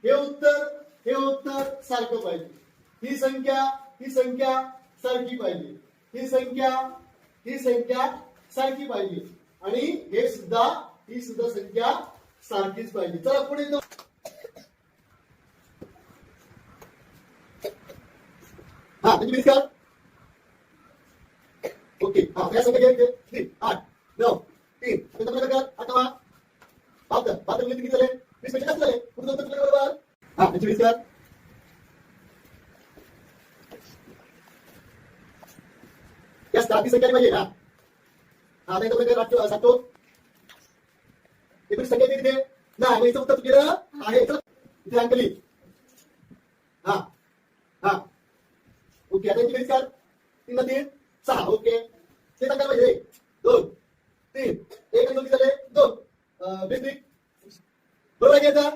हे उत्तर सारखं पाहिजे. ही संख्या सारखी पाहिजे. ही संख्या सारखी पाहिजे. आणि ही सुद्धा संख्या सारखीच पाहिजे. चला पुढे जाऊ. हा म्हणजे विचार. ओके. हा या संख्या घ्यायचे 8 9 3 अथवा पात्र किती झाले 20 पेक्षा जास्त झाले. पुढे जाऊ बरोबर. हा म्हणजे विचार. या सारखी संख्या पाहिजे. हा आता इथं प्रकार सांगतो. एकूण संख्या किती नाही याचं उत्तर चुकीचं आहे. इथे अंकली. हा हा ओके. आता इथे विचार 3 3 6. ओके ते सांगा पाहिजे 2 3 1 आणि 2 झाले 2 बेसिक बरोबर आहे.